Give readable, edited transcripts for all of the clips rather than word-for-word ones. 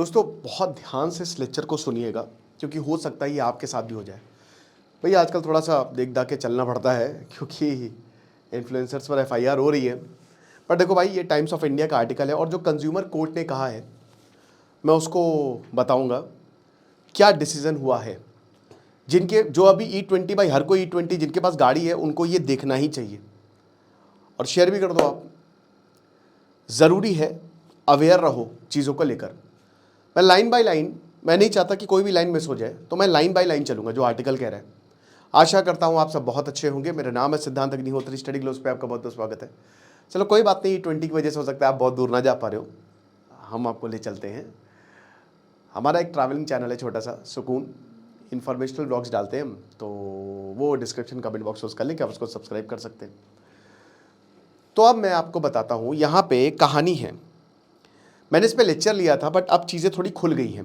दोस्तों बहुत ध्यान से इस लेक्चर को सुनिएगा क्योंकि हो सकता है ये आपके साथ भी हो जाए। भैया आजकल थोड़ा सा देख दाख के चलना पड़ता है क्योंकि इन्फ्लुएंसर्स पर एफआईआर हो रही है। पर देखो भाई, ये टाइम्स ऑफ इंडिया का आर्टिकल है और जो कंज्यूमर कोर्ट ने कहा है मैं उसको बताऊंगा क्या डिसीजन हुआ है। जिनके जो अभी E20, भाई हर कोई E20 जिनके पास गाड़ी है उनको ये देखना ही चाहिए और शेयर भी कर दो आप। ज़रूरी है अवेयर रहो चीज़ों को लेकर। मैं लाइन बाय लाइन, मैं नहीं चाहता कि कोई भी लाइन मिस हो जाए, तो मैं लाइन बाय लाइन चलूंगा जो आर्टिकल कह रहा है। आशा करता हूं आप सब बहुत अच्छे होंगे। मेरा नाम है सिद्धांत अग्निहोत्री, स्टडी ग्लोस पे आपका बहुत बहुत स्वागत है। चलो कोई बात नहीं, E20 की वजह से हो सकता है आप बहुत दूर ना जा पा रहे हो, हम आपको ले चलते हैं। हमारा एक ट्रैवलिंग चैनल है छोटा सा, सुकून, इन्फॉर्मेशनल ब्लॉग्स डालते हैं हम, तो वो डिस्क्रिप्शन कमेंट बॉक्स में कर लें कि आप उसको सब्सक्राइब कर सकते हैं। तो अब मैं आपको बताता हूँ, यहाँ पे कहानी है। मैंने इस पर लेक्चर लिया था बट अब चीज़ें थोड़ी खुल गई हैं,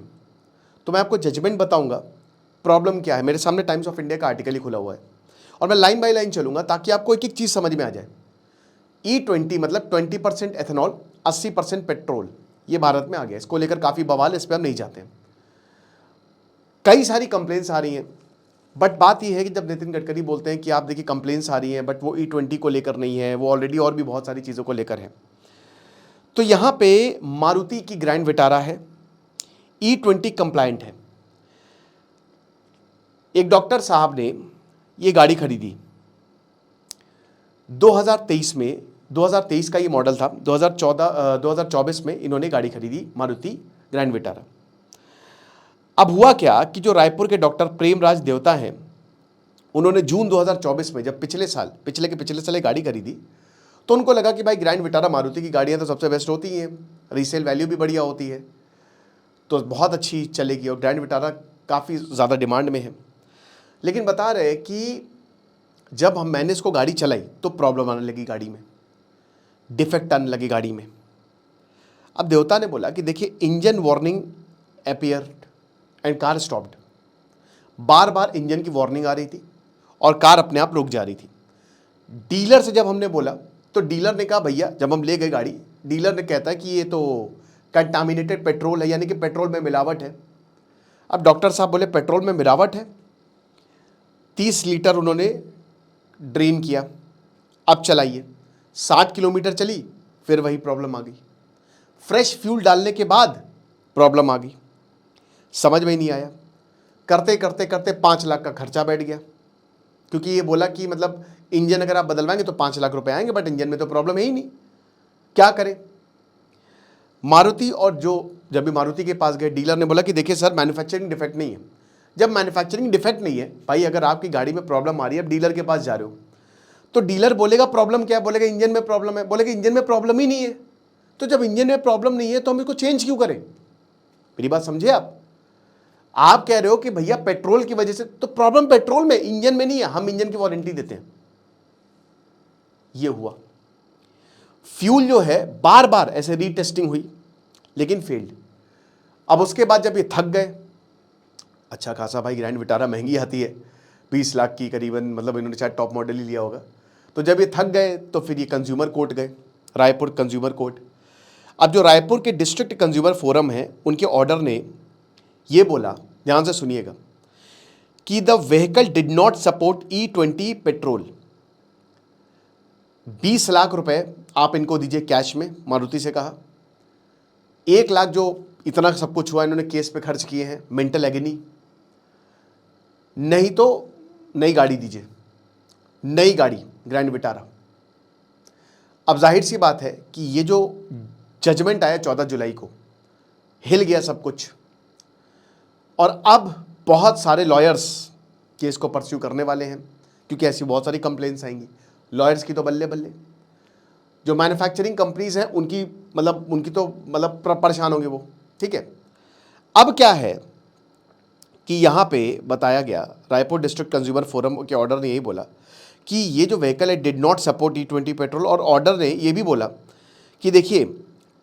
तो मैं आपको जजमेंट बताऊंगा प्रॉब्लम क्या है। मेरे सामने टाइम्स ऑफ इंडिया का आर्टिकल ही खुला हुआ है और मैं लाइन बाय लाइन चलूंगा ताकि आपको एक एक चीज़ समझ में आ जाए। E20 मतलब 20% एथेनॉल, 80% पेट्रोल, ये भारत में आ गया। इसको लेकर काफ़ी बवाल है, इस पर हम नहीं जाते हैं। कई सारी कंप्लेंट्स आ रही हैं, बट बात यह है कि जब नितिन गडकरी बोलते हैं कि आप देखिए कंप्लेंट्स आ रही हैं बट वो E20 को लेकर नहीं है, वो ऑलरेडी और भी बहुत सारी चीज़ों को लेकर है। तो यहाँ पे मारुति की ग्रैंड विटारा है, E20 कंप्लायंट है। एक डॉक्टर साहब ने ये गाड़ी खरीदी 2023 में, 2023 का ये मॉडल था। 2024 में इन्होंने गाड़ी खरीदी मारुति ग्रैंड विटारा। अब हुआ क्या कि जो रायपुर के डॉक्टर प्रेमराज देवता हैं, उन्होंने जून 2024 में, जब पिछले साल ये गाड़ी खरीदी, तो उनको लगा कि भाई ग्रैंड विटारा मारुति की गाड़ियाँ तो सबसे बेस्ट होती हैं, रीसेल वैल्यू भी बढ़िया होती है, तो बहुत अच्छी चलेगी और ग्रैंड विटारा काफ़ी ज़्यादा डिमांड में है। लेकिन बता रहे कि जब मैंने इसको गाड़ी चलाई तो प्रॉब्लम आने लगी गाड़ी में, डिफेक्ट आने लगी गाड़ी में। अब देवता ने बोला कि देखिए, engine warning appeared and car stopped. Bar bar engine की वार्निंग आ रही थी और कार अपने आप रुक जा रही थी। डीलर से जब हमने बोला तो डीलर ने कहा, भैया जब हम ले गए गाड़ी, डीलर ने कहता है कि ये तो कंटामिनेटेड पेट्रोल है, यानी कि पेट्रोल में मिलावट है। अब डॉक्टर साहब बोले पेट्रोल में मिलावट है, 30 लीटर उन्होंने ड्रेन किया। अब चलाइए, 60 किलोमीटर चली, फिर वही प्रॉब्लम आ गई। फ्रेश फ्यूल डालने के बाद प्रॉब्लम आ गई, समझ में ही नहीं आया। करते करते करते 5 लाख का खर्चा बैठ गया, क्योंकि ये बोला कि मतलब इंजन अगर आप बदलवाएंगे तो 5 लाख रुपए आएंगे, बट इंजन में तो प्रॉब्लम है ही नहीं, क्या करें। मारुति और जब भी मारुति के पास गए, डीलर ने बोला कि देखिए सर, मैन्युफैक्चरिंग डिफेक्ट नहीं है। जब मैन्युफैक्चरिंग डिफेक्ट नहीं है भाई, अगर आपकी गाड़ी में प्रॉब्लम आ रही है, अब डीलर के पास जा रहे हो, तो डीलर बोलेगा प्रॉब्लम क्या है, बोलेगा इंजन में प्रॉब्लम है, बोलेगा इंजन में प्रॉब्लम ही नहीं है। तो जब इंजन में प्रॉब्लम नहीं है तो हम इसको चेंज क्यों करें। मेरी बात समझे आप कह रहे हो कि भैया पेट्रोल की वजह से, तो प्रॉब्लम पेट्रोल में, इंजन में नहीं है, हम इंजन की वारंटी देते हैं। ये हुआ। फ्यूल जो है बार बार ऐसे रीटेस्टिंग हुई लेकिन फेल्ड। अब उसके बाद जब ये थक गए, अच्छा खासा भाई ग्रैंड विटारा महंगी आती है, 20 लाख की करीबन, मतलब इन्होंने शायद टॉप मॉडल ही लिया होगा। तो जब ये थक गए तो फिर ये कंज्यूमर कोर्ट गए, रायपुर कंज्यूमर कोर्ट। अब जो रायपुर के डिस्ट्रिक्ट कंज्यूमर फोरम है, उनके ऑर्डर ने ये बोला, ध्यान से सुनिएगा, कि the vehicle did not support E20 petrol. 20 lakh रुपए आप इनको दीजिए कैश में, मारुति से कहा। 1 लाख जो इतना सब कुछ हुआ इन्होंने केस पे खर्च किए हैं, मेंटल एगनी, नहीं तो नई गाड़ी दीजिए, नई गाड़ी ग्रैंड विटारा। अब जाहिर सी बात है कि ये जो जजमेंट आया 14 जुलाई को, हिल गया सब कुछ, और अब बहुत सारे लॉयर्स केस को परस्यू करने वाले हैं, क्योंकि ऐसी बहुत सारी कंप्लेंट्स आएंगी। लॉयर्स की तो बल्ले बल्ले, जो मैन्युफैक्चरिंग कंपनीज हैं उनकी तो परेशान होंगे वो, ठीक है। अब क्या है कि यहाँ पे बताया गया, रायपुर डिस्ट्रिक्ट कंज्यूमर फोरम के ऑर्डर ने यही बोला कि ये जो व्हीकल है did not support E20 petrol, और ऑर्डर ने ये भी बोला कि देखिए,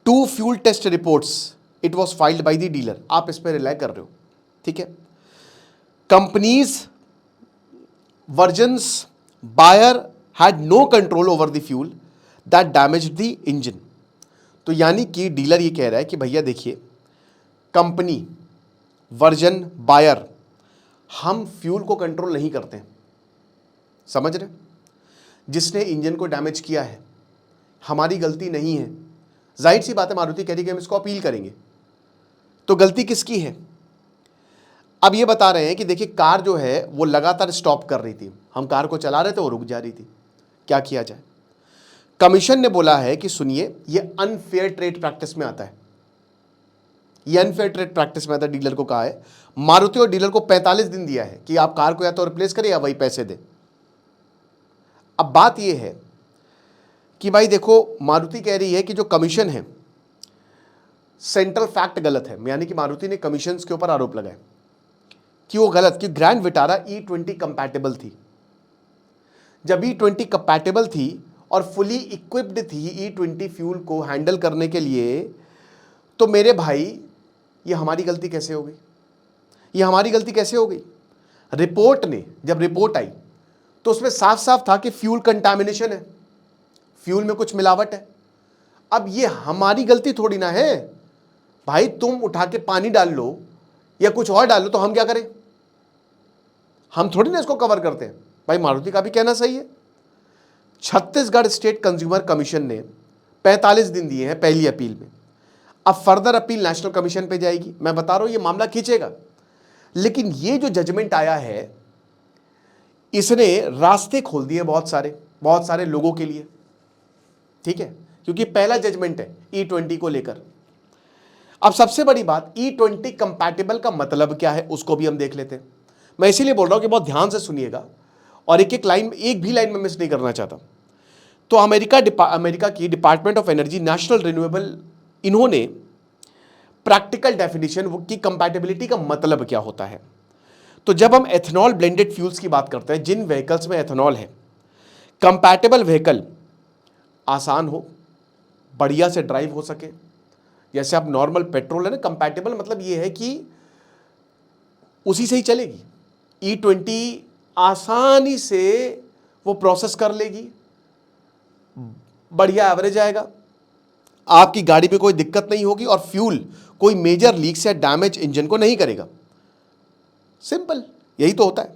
2 fuel test reports it was filed by the dealer. आप इस पर रिलाई कर रहे हो, ठीक है। Companies versions buyer had no control over the fuel that damaged the engine. तो यानी कि डीलर ये कह रहा है कि भैया देखिए, कंपनी, वर्जन, बायर, हम फ्यूल को कंट्रोल नहीं करते। समझ रहे? जिसने इंजन को डैमेज किया है, हमारी गलती नहीं है। जाहिर सी बात है, मारुति कह रही कि हम इसको अपील करेंगे, तो गलती किसकी है? अब ये बता रहे हैं कि देखिए कार जो है वो लगातार स्टॉप कर रही थी, हम कार को चला रहे थे, वो रुक जा रही थी, क्या किया जाए? कमीशन ने बोला है कि सुनिए, ये अनफेयर ट्रेड प्रैक्टिस में आता है, ये अनफेयर ट्रेड प्रैक्टिस में आता है। डीलर को कहा है, मारुति और डीलर को 45 दिन दिया है कि आप कार को या तो रिप्लेस करें या वही पैसे दें। अब बात यह है कि भाई देखो, मारुति कह रही है कि जो कमीशन है, सेंट्रल फैक्ट गलत है, यानी कि मारुति ने कमीशन के ऊपर आरोप लगाए कि वो गलत, कि ग्रैंड विटारा E20 कंपैटिबल थी। जब E20 कंपैटिबल थी और फुली इक्विप्ड थी E20 फ्यूल को हैंडल करने के लिए, तो मेरे भाई ये हमारी गलती कैसे हो गई? ये हमारी गलती कैसे हो गई? रिपोर्ट ने, जब रिपोर्ट आई तो उसमें साफ साफ था कि फ्यूल कंटामिनेशन है, फ्यूल में कुछ मिलावट है। अब ये हमारी गलती थोड़ी ना है भाई, तुम उठा के पानी डाल लो या कुछ और डाल लो तो हम क्या करें? हम थोड़ी ना इसको कवर करते हैं। भाई मारुति का भी कहना सही है। छत्तीसगढ़ स्टेट कंज्यूमर कमीशन ने 45 दिन दिए हैं पहली अपील में। अब फर्दर अपील नेशनल कमीशन पे जाएगी। मैं बता रहा हूं ये मामला खींचेगा, लेकिन ये जो जजमेंट आया है इसने रास्ते खोल दिए बहुत सारे लोगों के लिए, ठीक है, क्योंकि पहला जजमेंट है E20 को लेकर। अब सबसे बड़ी बात, E20 कंपैटिबल का मतलब क्या है उसको भी हम देख लेते हैं। मैं इसीलिए बोल रहा हूं कि बहुत ध्यान से सुनिएगा और एक भी लाइन में मिस नहीं करना चाहता। तो अमेरिका की department of energy, national renewable, इन्होंने प्रैक्टिकल डेफिनेशन की कंपैटिबिलिटी का मतलब क्या होता है। तो जब हम एथेनॉल ब्लेंडेड फ्यूल्स की बात करते हैं, जिन व्हीकल्स में एथेनॉल है, कंपैटिबल व्हीकल आसान हो, बढ़िया से ड्राइव हो सके। जैसे आप नॉर्मल पेट्रोल है ना, कंपैटिबल मतलब ये है कि उसी से ही चलेगी। E20 आसानी से वो प्रोसेस कर लेगी, बढ़िया एवरेज आएगा, आपकी गाड़ी में कोई दिक्कत नहीं होगी और फ्यूल कोई मेजर लीक्स या डैमेज इंजन को नहीं करेगा। सिंपल, यही तो होता है।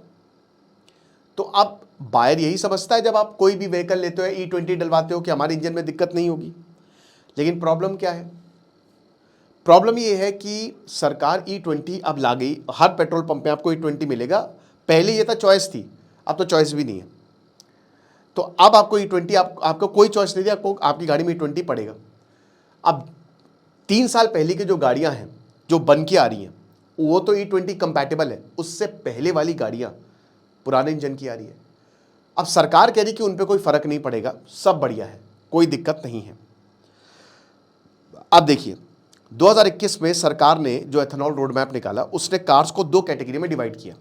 तो अब बायर यही समझता है जब आप कोई भी व्हीकल लेते हो, E20 डलवाते हो, कि हमारे इंजन में दिक्कत नहीं होगी। लेकिन प्रॉब्लम क्या है? प्रॉब्लम ये है कि सरकार E20 अब ला गई, हर पेट्रोल पंप में आपको E20 मिलेगा। पहले ये था चॉइस थी, अब तो चॉइस भी नहीं है। तो अब आपको E20, आपको कोई चॉइस नहीं थी, आपको आपकी गाड़ी में E20 पड़ेगा। अब 3 साल पहले की जो गाड़ियां हैं जो बन के आ रही हैं, वो तो E20 कंपैटिबल है। उससे पहले वाली गाड़ियां पुराने इंजन की आ रही है। अब सरकार कह रही कि उन पे कोई फर्क नहीं पड़ेगा, सब बढ़िया है, कोई दिक्कत नहीं है। अब देखिए, 2021 में सरकार ने जो एथेनॉल रोड मैप निकाला, उसने कार्स को 2 कैटेगरी में डिवाइड किया।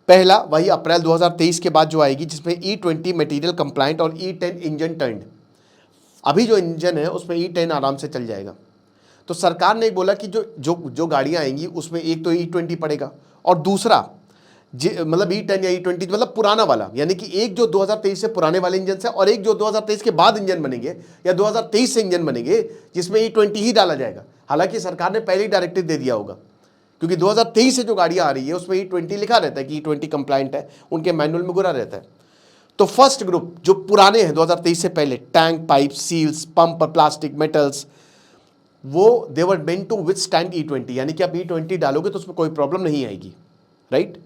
पहला वही अप्रैल 2023 के बाद जो आएगी, जिसमें E20 मटेरियल कंप्लाइंट और E10 इंजन टर्न्ड। अभी जो इंजन है उसमें E10 आराम से चल जाएगा। तो सरकार ने बोला कि जो गाड़ियां आएंगी उसमें एक तो E20 पड़ेगा और दूसरा मतलब E10 या E20 मतलब पुराना वाला, यानी कि एक जो 2023 से पुराने वाले इंजन से और एक जो 2023 के बाद इंजन बनेंगे या 2023 से इंजन बनेंगे, जिसमें E20 ही डाला जाएगा। हालांकि सरकार ने पहले ही डायरेक्टिव दे दिया होगा, क्योंकि 2023 से जो गाड़ियां आ रही है उसमें E20 लिखा रहता है कि E20 कंप्लाइंट है, उनके मैनुअल में गुरा रहता है। तो फर्स्ट ग्रुप जो पुराने हैं 2023 से पहले, tank, pipe, seals, pump, plastic, metals, वो they were meant to withstand E20, यानी कि आप E20 डालोगे तो उसमें कोई प्रॉब्लम नहीं आएगी, राइट।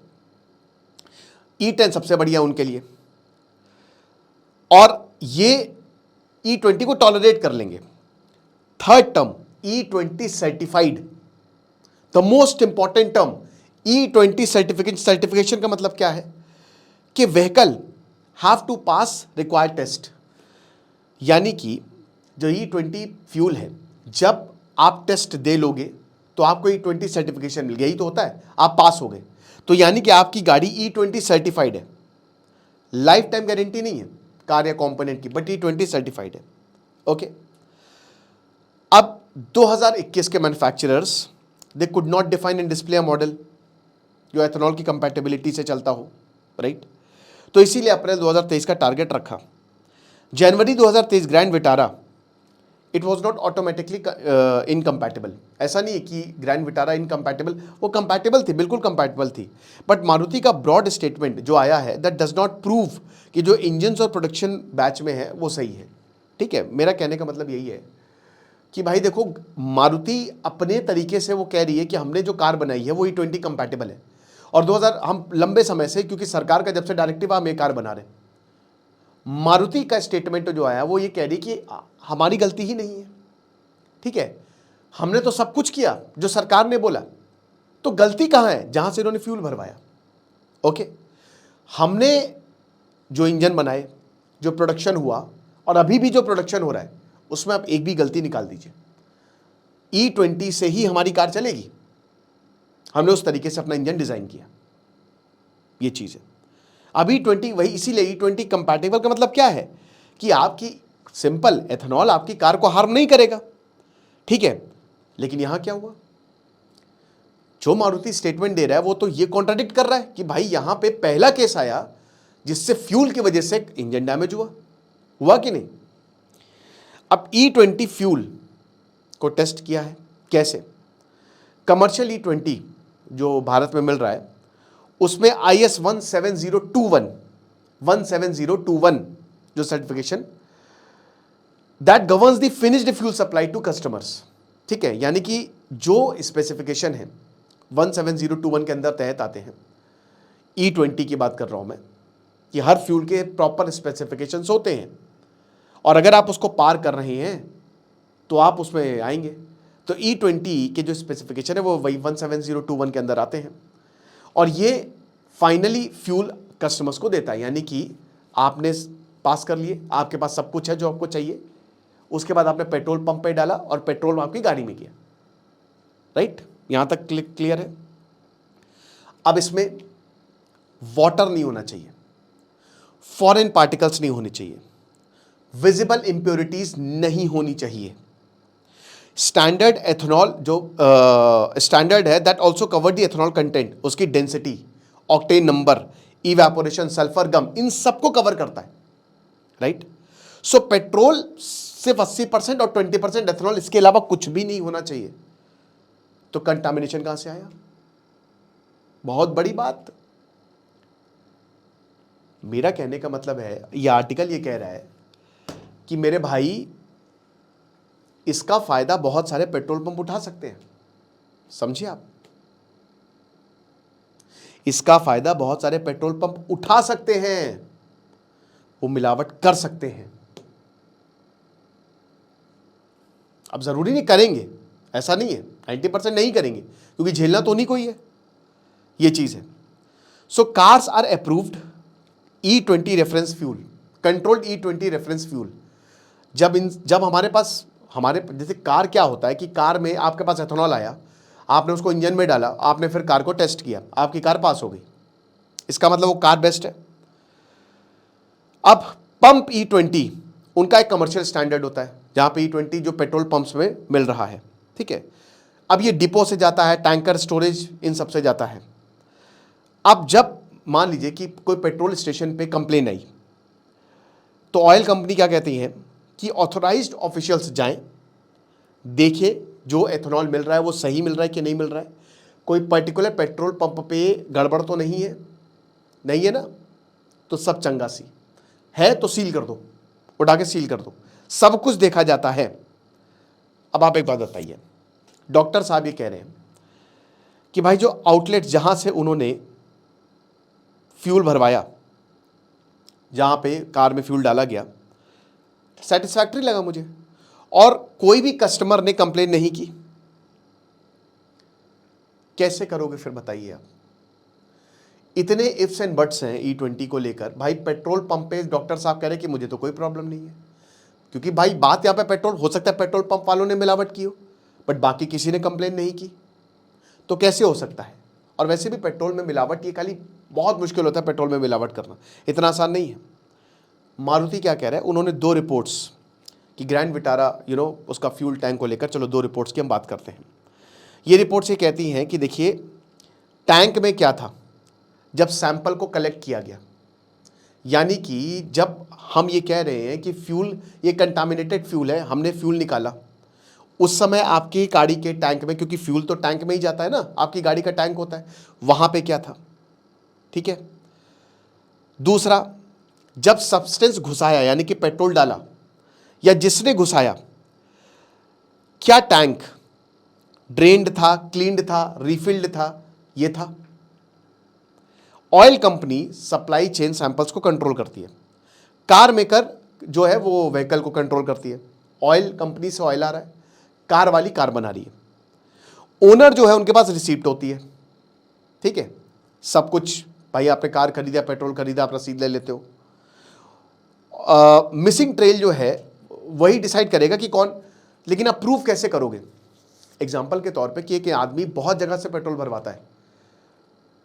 E10 सबसे बढ़िया उनके लिए, और ये E20 को टॉलरेट कर लेंगे। Third term, E20 certified, the most important term, E20 certification का मतलब क्या है कि vehicle have to pass required test, यानी कि जो E20 फ्यूल है, जब आप टेस्ट दे लोगे तो आपको E20 सर्टिफिकेशन मिल गया, यही तो होता है, आप पास हो गए। तो यानी कि आपकी गाड़ी E20 सर्टिफाइड है। लाइफ टाइम गारंटी नहीं है कार या कंपोनेंट की, बट E20 सर्टिफाइड है। ओके। अब 2021 के manufacturers, they could not define and display a model जो एथेनॉल की कंपैटिबिलिटी से चलता हो, राइट। तो इसीलिए अप्रैल 2023 का टारगेट रखा। जनवरी 2023 grand Vitara it was not automatically incompatible. ऐसा नहीं है कि ग्रैंड विटारा इनकम्पैटिबल, वो कंपैटिबल थी, बिल्कुल कंपैटिबल थी। बट मारुति का ब्रॉड स्टेटमेंट जो आया है दैट डज नॉट प्रूव कि जो इंजन्स और प्रोडक्शन बैच में है वो सही है। ठीक है, मेरा कहने का मतलब यही है कि भाई देखो, मारुति अपने तरीके से वो कह रही है कि हमने जो कार बनाई है वो E20 कंपैटिबल है। और 2000 हम लंबे समय से, क्योंकि सरकार का जब से डायरेक्टिव हम ये कार बना रहे, मारुति का स्टेटमेंट जो आया वो ये कह रही कि हमारी गलती ही नहीं है। ठीक है, हमने तो सब कुछ किया जो सरकार ने बोला, तो गलती कहां है? जहां से इन्होंने फ्यूल भरवाया। ओके, हमने जो इंजन बनाए, जो प्रोडक्शन हुआ और अभी भी जो प्रोडक्शन हो रहा है, उसमें आप एक भी गलती निकाल दीजिए, E20 से ही हमारी कार चलेगी। हमने उस तरीके से अपना इंजन डिजाइन किया, ये चीज है। अब E20 वही, इसीलिए E20 कंपैटिबल का मतलब क्या है कि आपकी सिंपल एथेनॉल आपकी कार को हार्म नहीं करेगा। ठीक है, लेकिन यहां क्या हुआ, जो मारुति स्टेटमेंट दे रहा है वो तो ये कॉन्ट्राडिक्ट कर रहा है कि भाई यहां पे पहला केस आया जिससे फ्यूल की वजह से इंजन डैमेज हुआ कि नहीं। अब E20 फ्यूल को टेस्ट किया है कैसे? कमर्शियल E20 जो भारत में मिल रहा है उसमें IS 17021 जो certification that governs the finished fuel supply to customers. ठीक है, यानी कि जो स्पेसिफिकेशन है 17021 के अंदर तहत आते हैं। E20 की बात कर रहा हूं मैं कि हर फ्यूल के प्रॉपर स्पेसिफिकेशंस होते हैं, और अगर आप उसको पार कर रहे हैं तो आप उसमें आएंगे। तो E20 के जो स्पेसिफिकेशन है वो वही 17021 के अंदर आते हैं, और ये फाइनली फ्यूल कस्टमर्स को देता है। यानी कि आपने पास कर लिए, आपके पास सब कुछ है जो आपको चाहिए, उसके बाद आपने पेट्रोल पंप पे डाला और पेट्रोल आपकी गाड़ी में किया। राइट, यहां तक क्लियर है। अब इसमें वाटर नहीं होना चाहिए, फॉरेन पार्टिकल्स नहीं होने चाहिए, विजिबल इंप्योरिटीज नहीं होनी चाहिए। स्टैंडर्ड एथेनॉल जो स्टैंडर्ड है that also cover the ethanol content, उसकी density, octane number, evaporation, sulphur gum, इन सबको कवर करता है। राइट, सो पेट्रोल सिर्फ 80% और 20% एथेनॉल, इसके अलावा कुछ भी नहीं होना चाहिए। तो कंटामिनेशन कहां से आया? बहुत बड़ी बात। मेरा कहने का मतलब है, यह आर्टिकल ये कह रहा है कि मेरे भाई इसका फायदा बहुत सारे पेट्रोल पंप उठा सकते हैं। समझिए आप, इसका फायदा बहुत सारे पेट्रोल पंप उठा सकते हैं, वो मिलावट कर सकते हैं। अब जरूरी नहीं करेंगे, ऐसा नहीं है, 90% नहीं करेंगे क्योंकि झेलना तो नहीं कोई है, ये चीज है। So cars are approved E20 reference fuel, controlled E20 reference fuel. जब हमारे पास, हमारे जैसे कार क्या होता है कि कार में आपके पास एथेनॉल आया, आपने उसको इंजन में डाला, आपने फिर कार को टेस्ट किया, आपकी कार पास हो गई, इसका मतलब वो कार बेस्ट है। अब पंप E20 उनका एक कमर्शियल स्टैंडर्ड होता है जहां पे E20 जो पेट्रोल पंप्स में मिल रहा है। ठीक है, अब ये डिपो से जाता है, टैंकर, स्टोरेज, इन सब से जाता है। अब जब मान लीजिए कि कोई पेट्रोल स्टेशन पे कंप्लेन आई, तो ऑयल कंपनी क्या कहती है कि ऑथोराइज्ड ऑफिशियल्स जाएं, देखें जो एथेनॉल मिल रहा है वो सही मिल रहा है कि नहीं मिल रहा है, कोई पर्टिकुलर पेट्रोल पंप पे गड़बड़ तो नहीं है, नहीं है ना, तो सब चंगा सी है तो सील कर दो, उठा के सील कर दो, सब कुछ देखा जाता है। अब आप एक बात बताइए, डॉक्टर साहब ये कह रहे हैं कि भाई जो आउटलेट जहां से उन्होंने फ्यूल भरवाया, जहां पे कार में फ्यूल डाला गया, सेटिस्फैक्टरी लगा मुझे, और कोई भी कस्टमर ने कंप्लेन नहीं की। कैसे करोगे फिर बताइए आप? इतने इफ्स एंड बट्स हैं E20 को लेकर। भाई पेट्रोल पंप पे डॉक्टर साहब कह रहे हैं कि मुझे तो कोई प्रॉब्लम नहीं है, क्योंकि भाई बात यहां पे पेट्रोल, हो सकता है पेट्रोल पंप वालों ने मिलावट की हो बट बाकी किसी ने कंप्लेन नहीं की, तो कैसे हो सकता है? और वैसे भी पेट्रोल में मिलावट, ये खाली बहुत मुश्किल होता है पेट्रोल में मिलावट करना, इतना आसान नहीं है। मारुति क्या कह रहा है, उन्होंने 2 रिपोर्ट्स कि ग्रैंड विटारा उसका फ्यूल टैंक को लेकर, चलो 2 रिपोर्ट्स की हम बात करते हैं। ये रिपोर्ट्स ये कहती हैं कि देखिए टैंक में क्या था जब सैंपल को कलेक्ट किया गया, यानी कि जब हम ये कह रहे हैं कि फ्यूल ये कंटामिनेटेड फ्यूल है, हमने फ्यूल निकाला, उस समय आपकी गाड़ी के टैंक में, क्योंकि फ्यूल तो टैंक में ही जाता है ना, आपकी गाड़ी का टैंक होता है, वहां पे क्या था? ठीक है। दूसरा, जब सब्सटेंस घुसाया यानी कि पेट्रोल डाला या जिसने घुसाया, क्या टैंक ड्रेन्ड था, क्लीन्ड था, रिफिल्ड था? ये था। Oil company supply chain samples को कंट्रोल करती है, कार मेकर जो है वो व्हीकल को कंट्रोल करती है। ऑयल कंपनी से ऑयल आ रहा है, कार वाली कार बना रही है, ओनर जो है उनके पास रिसीप्ट होती है, ठीक है, सब कुछ। भाई आपने कार खरीदा, पेट्रोल खरीदा, आप रसीद ले लेते हो। मिसिंग ट्रेल जो है वही डिसाइड करेगा कि कौन, लेकिन आप प्रूफ कैसे करोगे? एग्जाम्पल के तौर पे कि एक आदमी बहुत जगह से पेट्रोल भरवाता है,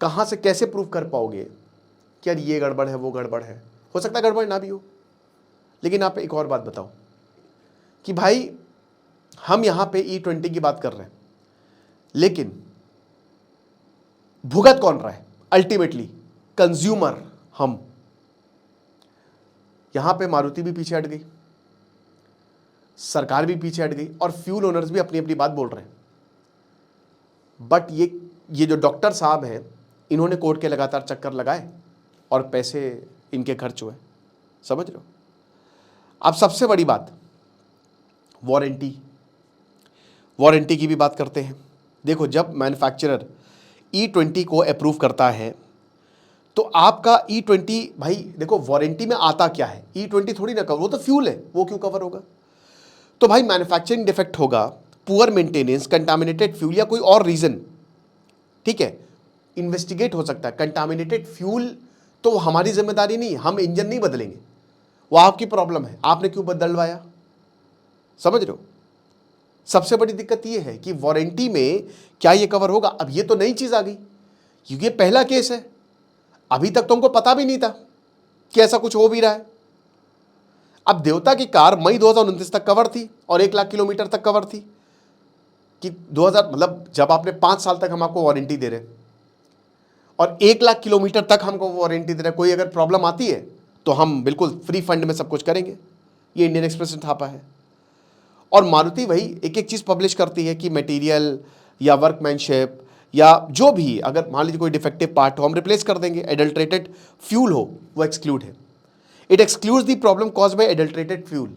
कहाँ से कैसे प्रूफ कर पाओगे कि यार ये गड़बड़ है, वो गड़बड़ है? हो सकता है गड़बड़ ना भी हो, लेकिन आप एक और बात बताओ कि भाई हम यहाँ पे E20 की बात कर रहे हैं, लेकिन भुगत कौन रहा है? अल्टीमेटली कंज्यूमर, हम। यहां पे मारुति भी पीछे हट गई, सरकार भी पीछे हट गई, और फ्यूल ओनर्स भी अपनी अपनी बात बोल रहे हैं। बट ये जो डॉक्टर साहब हैं, इन्होंने कोर्ट के लगातार चक्कर लगाए और पैसे इनके खर्च हुए, समझ रहे हो? अब सबसे बड़ी बात, वारंटी। वारंटी की भी बात करते हैं। देखो, जब मैन्युफैक्चरर E20 को अप्रूव करता है तो आपका E20, भाई देखो वारंटी में आता क्या है? E20 थोड़ी ना कवर, वो तो फ्यूल है, वो क्यों कवर होगा? तो भाई मैन्युफैक्चरिंग डिफेक्ट होगा, पुअर मेंटेनेंस, कंटामिनेटेड फ्यूल या कोई और रीजन, ठीक है, इन्वेस्टिगेट हो सकता है। कंटामिनेटेड फ्यूल तो हमारी जिम्मेदारी नहीं, हम इंजन नहीं बदलेंगे, वो आपकी प्रॉब्लम है, आपने क्यों बदलवाया? समझ रहे हो? सबसे बड़ी दिक्कत ये है कि वारंटी में क्या ये कवर होगा? अब ये तो नई चीज आ गई, क्योंकि ये पहला केस है, अभी तक तुमको पता भी नहीं था कि ऐसा कुछ हो भी रहा है। अब देवता की कार मई 2029 तक कवर थी और 1 लाख किलोमीटर तक कवर थी, कि 2000 मतलब जब आपने 5 साल तक हम आपको वारंटी दे रहे और 1 लाख किलोमीटर तक हमको वारंटी दे रहे, कोई अगर प्रॉब्लम आती है तो हम बिल्कुल फ्री फंड में सब कुछ करेंगे। ये इंडियन एक्सप्रेस ने छापा है। और मारुति वही एक एक चीज़ पब्लिश करती है कि मटेरियल या वर्कमैनशिप या जो भी, अगर मान लीजिए कोई डिफेक्टिव पार्ट हो हम रिप्लेस कर देंगे, एडल्ट्रेटेड फ्यूल हो वो एक्सक्लूड है। It excludes the problem cause by adulterated fuel.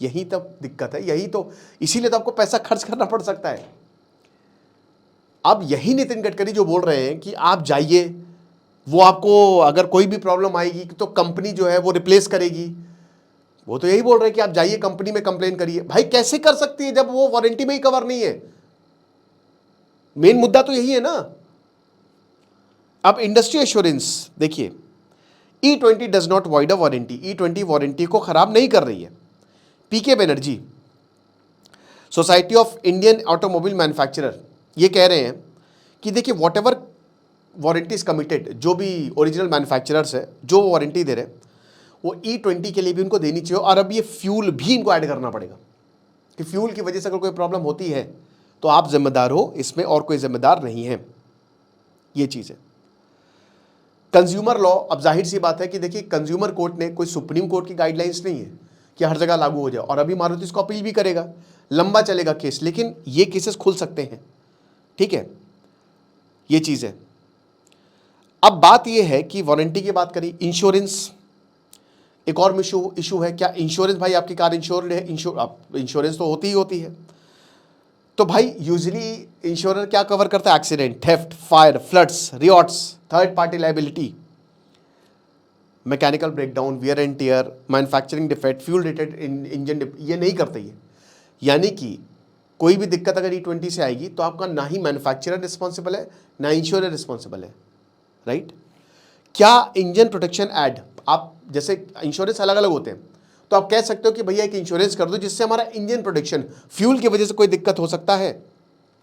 यही तब दिक्कत है, यही तो, इसीलिए तो आपको पैसा खर्च करना पड़ सकता है। अब यही नितिन गडकरी जो बोल रहे हैं कि आप जाइए, वो आपको अगर कोई भी प्रॉब्लम आएगी तो कंपनी जो है वो रिप्लेस करेगी, वो तो यही बोल रहे हैं कि आप जाइए कंपनी में कंप्लेन करिए। भाई कैसे कर सकती है जब वो वारंटी में ही कवर नहीं है? मेन मुद्दा तो यही है ना। अब इंडस्ट्री एश्योरेंस देखिए, E20 does not void a warranty. E20 warranty को खराब नहीं कर रही है। P K Banerjee, Society of Indian Automobile Manufacturer, ये कह रहे हैं कि देखिए whatever warranty is committed, जो भी ओरिजिनल मैन्युफैक्चरर्स है जो वारंटी दे रहे हैं वो E20 के लिए भी उनको देनी चाहिए। और अब ये फ्यूल भी इनको ऐड करना पड़ेगा कि फ्यूल की वजह से अगर कोई प्रॉब्लम होती है तो आप जिम्मेदार हो इसमें, और कोई जिम्मेदार नहीं है। ये चीज़ है। कंज्यूमर लॉ, अब जाहिर सी बात है कि देखिए कंज्यूमर कोर्ट ने, कोई सुप्रीम कोर्ट की गाइडलाइंस नहीं है कि हर जगह लागू हो जाए, और अभी मारुति इसको अपील भी करेगा, लंबा चलेगा केस, लेकिन ये केसेस खुल सकते हैं, ठीक है, ये चीज़ है। अब बात ये है कि वारंटी की बात करी, इंश्योरेंस एक और इशू है। क्या इंश्योरेंस, भाई आपकी कार इंश्योर्ड है, इंश्योरेंस तो होती ही होती है। तो भाई यूजुअली इंश्योरर क्या कवर करता है? Accident, theft, fire, floods, riots, third party liability, mechanical breakdown, wear and tear, manufacturing defect, fuel related engine, ये नहीं करते ये। यानी कि कोई भी दिक्कत अगर E20 से आएगी तो आपका ना ही मैन्युफैक्चरर रिस्पॉन्सिबल है ना इंश्योरर रिस्पॉन्सिबल है, राइट? क्या इंजन प्रोटेक्शन ऐड, आप जैसे इंश्योरेंस अलग अलग होते हैं, तो आप कह सकते हो कि भैया एक इंश्योरेंस कर दो जिससे हमारा इंजन प्रोटेक्शन, फ्यूल की वजह से कोई दिक्कत हो सकता है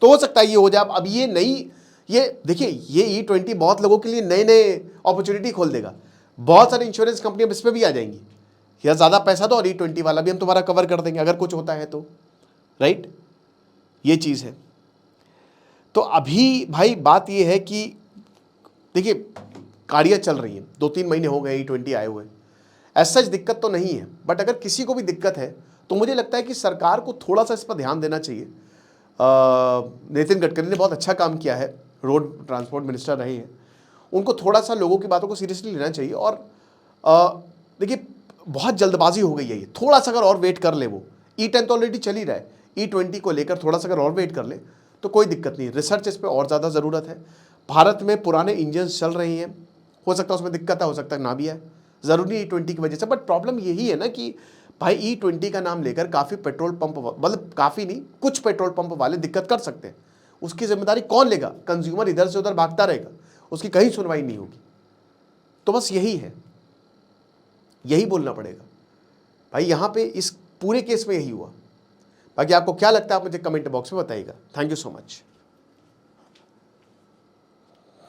तो हो सकता है ये हो जाए। अब ये नई, ये देखिए ये E20 बहुत लोगों के लिए नए नए अपॉर्चुनिटी खोल देगा। बहुत सारी इंश्योरेंस कंपनियां इस पर भी आ जाएंगी, या ज़्यादा पैसा दो और E20 वाला भी हम तुम्हारा कवर कर देंगे अगर कुछ होता है तो, राइट? ये चीज़ है। तो अभी भाई बात ये है कि देखिए गाड़ियाँ चल रही हैं, 2-3 महीने हो गए E20 आए हुए, एज सच दिक्कत तो नहीं है, बट अगर किसी को भी दिक्कत है तो मुझे लगता है कि सरकार को थोड़ा सा इस पर ध्यान देना चाहिए। नितिन गडकरी ने बहुत अच्छा काम किया है, रोड ट्रांसपोर्ट मिनिस्टर रहे हैं, उनको थोड़ा सा लोगों की बातों को सीरियसली लेना चाहिए। और देखिए बहुत जल्दबाजी हो गई है ये, थोड़ा सा अगर और वेट कर ले, वो E10 तो ऑलरेडी चल ही रहा है, E20 को लेकर थोड़ा सा अगर और वेट कर ले तो कोई दिक्कत नहीं। रिसर्च इस पर और ज़्यादा ज़रूरत है। भारत में पुराने इंजन चल रही हैं, हो सकता है उसमें दिक्कत है, हो सकता है ना भी है, ज़रूरी E20 की वजह से। बट प्रॉब्लम यही है ना कि भाई E20 का नाम लेकर काफ़ी पेट्रोल पंप, मतलब काफ़ी नहीं, कुछ पेट्रोल पंप वाले दिक्कत कर सकते हैं। उसकी जिम्मेदारी कौन लेगा? कंज्यूमर इधर से उधर भागता रहेगा, उसकी कहीं सुनवाई नहीं होगी। तो बस यही है, यही बोलना पड़ेगा भाई, यहाँ पे इस पूरे केस में यही हुआ। बाकी आपको क्या लगता है आप मुझे कमेंट बॉक्स में बताइएगा। Thank you so much.